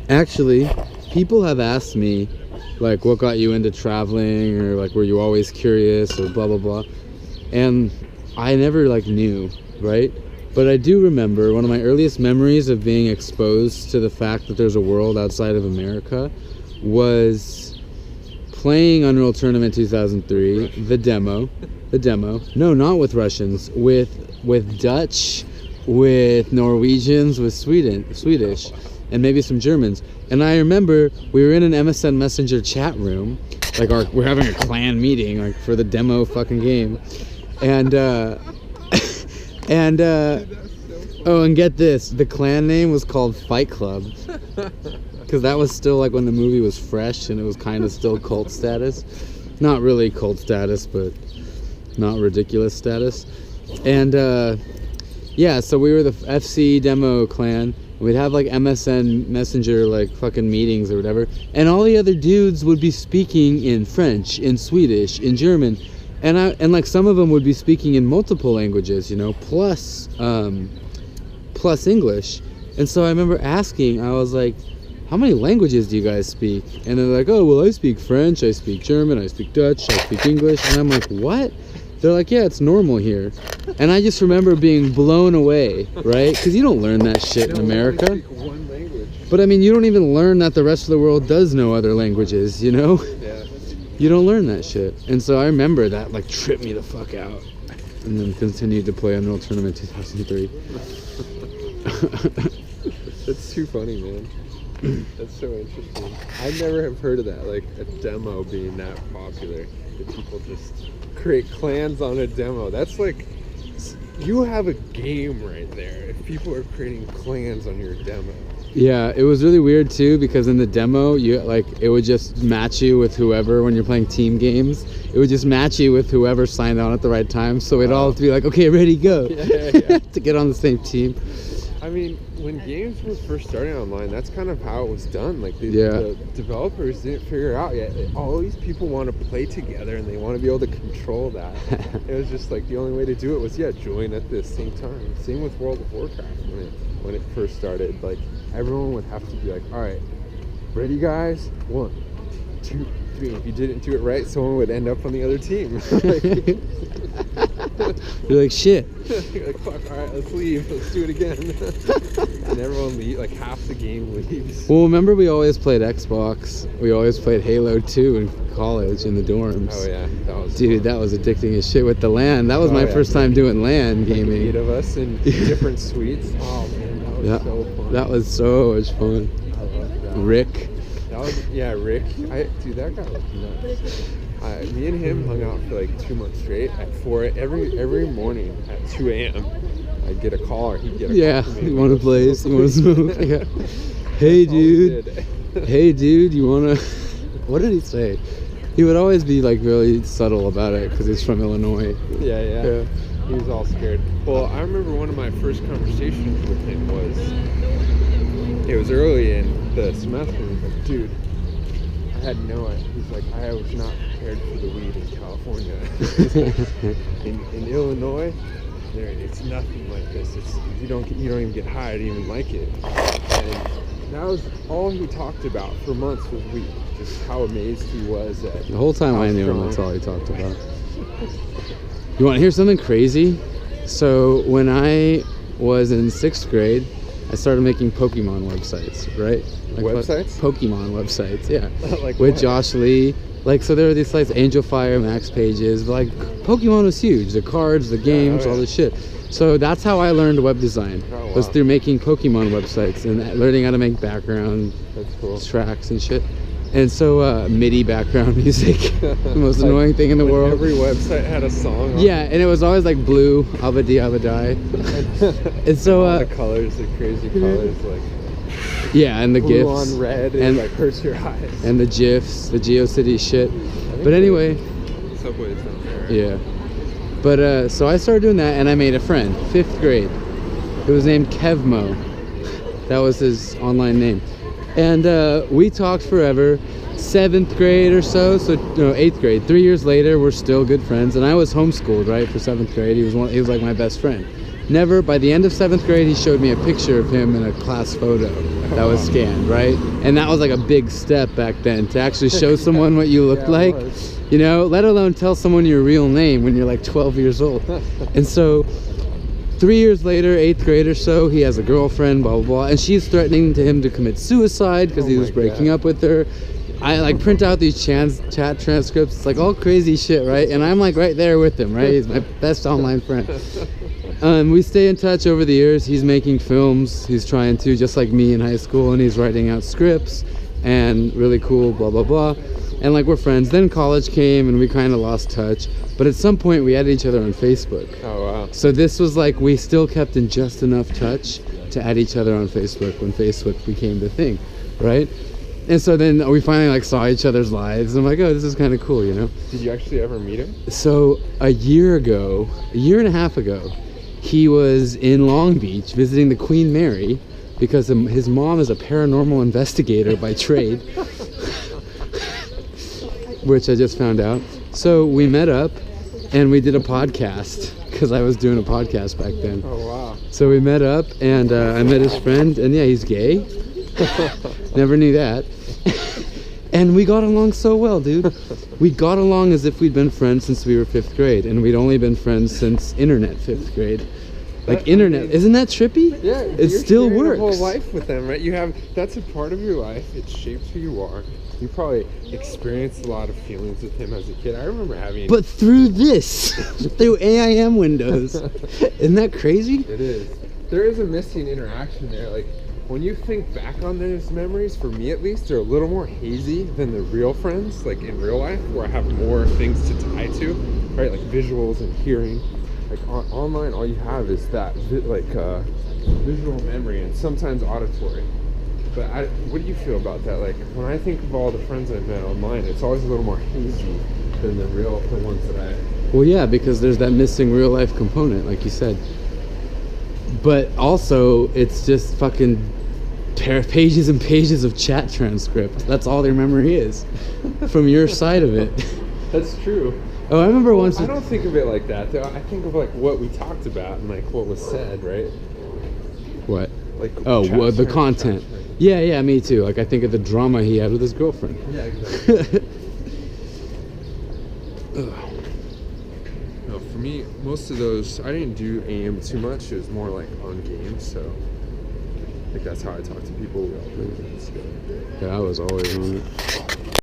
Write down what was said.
Actually, people have asked me, like, what got you into traveling, or like, were you always curious, or blah blah blah, and I never like knew, right? But I do remember one of my earliest memories of being exposed to the fact that there's a world outside of America was playing Unreal Tournament 2003, the demo. No, not with Russians, with Dutch, with Norwegians, with Swedish, and maybe some Germans. And I remember we were in an MSN Messenger chat room, like we're having a clan meeting, like for the demo fucking game, and and get this, the clan name was called Fight Club, because that was still like when the movie was fresh and it was kind of still cult status. Not really cult status, but not ridiculous status. And yeah, so we were the FC demo clan. We'd have like MSN Messenger like fucking meetings or whatever, and all the other dudes would be speaking in French, in Swedish, in German, and like some of them would be speaking in multiple languages, you know, plus English. And so I remember asking, I was like, how many languages do you guys speak? And they're like, oh, well, I speak French, I speak German, I speak Dutch, I speak English. And I'm like, what? They're like, yeah, it's normal here. And I just remember being blown away, right? Because you don't learn that shit in America. Only speak one language. But I mean, you don't even learn that the rest of the world does know other languages, you know? Yeah. You don't learn that shit. And so I remember that like tripped me the fuck out. And then continued to play Unreal Tournament 2003. That's too funny, man. That's so interesting. I never have heard of that, like a demo being that popular. That people just create clans on a demo. That's like, you have a game right there. If people are creating clans on your demo. Yeah, it was really weird too, because in the demo, you like it would just match you with whoever. When you're playing team games, it would just match you with whoever signed on at the right time. So we'd all have to be like, okay, ready, go, yeah. to get on the same team. I mean, when games were first starting online, that's kind of how it was done. Like the developers didn't figure out yet. All these people want to play together and they want to be able to control that. It was just like the only way to do it was join at the same time. Same with World of Warcraft when it first started. Like everyone would have to be like, all right, ready guys, 1, 2, 3. If you didn't do it right, someone would end up on the other team. You're like, shit. You're like, fuck, all right, let's leave. Let's do it again. And everyone leaves, like half the game leaves. Well, remember we always played Xbox. We always played Halo 2 in college in the dorms. Oh yeah, dude, that was addicting as shit with the LAN. That was my first time doing LAN gaming. Like 8 of us in different suites. Oh man, that was so fun. That was so much fun. I love that. Rick. Rick. Dude, that guy was nuts. Me and him hung out for like 2 months straight at 4 every morning at 2 a.m. I'd get a call or he'd get a call from me. You want to play? You want to smoke? Yeah. Hey dude, you want to... What did he say? He would always be like really subtle about it because he's from Illinois. Yeah. He was all scared. Well, I remember one of my first conversations with him it was early in the semester. He was like, dude, I had no idea. He's like, I was not prepared for the weed in California. in Illinois, it's nothing like this. You don't even get high. I didn't even like it. And that was all he talked about for months was weed. Just how amazed he was at the whole time I knew him. That's all he talked about. You want to hear something crazy? So when I was in 6th grade, I started making Pokemon websites, right? Like websites? Pokemon websites, yeah. Like with what? Josh Lee. Like, so there were these sites, Angel Fire, Max Pages, but like Pokemon was huge. The cards, the games, all this shit. So that's how I learned web design. Oh, wow. Was through making Pokemon websites and learning how to make background tracks and shit. And so MIDI background music, the most annoying thing in the world. Every website had a song on and it was always like blue, Abadi Abadai. And so all the colors, the crazy colors, like and the blue GIFs on red, and like hurts your eyes. And the GIFs, the GeoCities shit. But anyway, Subway's not there. Yeah. But so I started doing that, and I made a friend, 5th grade. It was named Kevmo. That was his online name. And we talked forever. 7th grade or so, 8th grade. 3 years later, we're still good friends. And I was homeschooled, right, for 7th grade. He was like my best friend. Never. By the end of 7th grade, he showed me a picture of him in a class photo that was scanned, right? And that was like a big step back then to actually show someone what you looked like, you know, let alone tell someone your real name when you're like 12 years old. And so 3 years later, 8th grade or so, he has a girlfriend, blah, blah, blah, and she's threatening to him to commit suicide because he was breaking up with her. I like print out these chat transcripts. It's like all crazy shit, right? And I'm like right there with him, right? He's my best online friend. We stay in touch over the years. He's making films. He's trying to, just like me in high school, and he's writing out scripts and really cool, blah, blah, blah. And like we're friends. Then college came and we kind of lost touch. But at some point we added each other on Facebook. Oh, wow. So this was like, we still kept in just enough touch to add each other on Facebook when Facebook became the thing, right? And so then we finally like saw each other's lives. And I'm like, oh, this is kind of cool, you know? Did you actually ever meet him? So a year and a half ago, he was in Long Beach visiting the Queen Mary because his mom is a paranormal investigator by trade, which I just found out. So we met up and we did a podcast because I was doing a podcast back then. Oh, wow. So we met up and I met his friend, and yeah, he's gay. Never knew that. And we got along so well, dude. We got along as if we'd been friends since we were 5th grade, and we'd only been friends since internet 5th grade. Like internet, isn't that trippy? Yeah, it still works. Your whole life with them, right? That's a part of your life. It shapes who you are. You probably experienced a lot of feelings with him as a kid. I remember having. But through this, through AIM windows, isn't that crazy? It is. There is a missing interaction there. Like when you think back on those memories, for me at least, they're a little more hazy than the real friends. Like in real life, where I have more things to tie to, right? Like visuals and hearing. Like online, all you have is that visual memory and sometimes auditory. But what do you feel about that? Like when I think of all the friends I've met online, it's always a little more hazy than the ones that I. Well, yeah, because there's that missing real life component, like you said. But also, it's just fucking pages and pages of chat transcript. That's all their memory is from your side of it. That's true. Oh, I remember once. I don't think of it like that, though. I think of like what we talked about and like what was said, right? What? Like well, the content. Yeah, me too. Like I think of the drama he had with his girlfriend. Yeah, exactly. No, for me, most of those, I didn't do AM too much. It was more like on games, so I think that's how I talk to people. We all play games together. Yeah, I was always on it.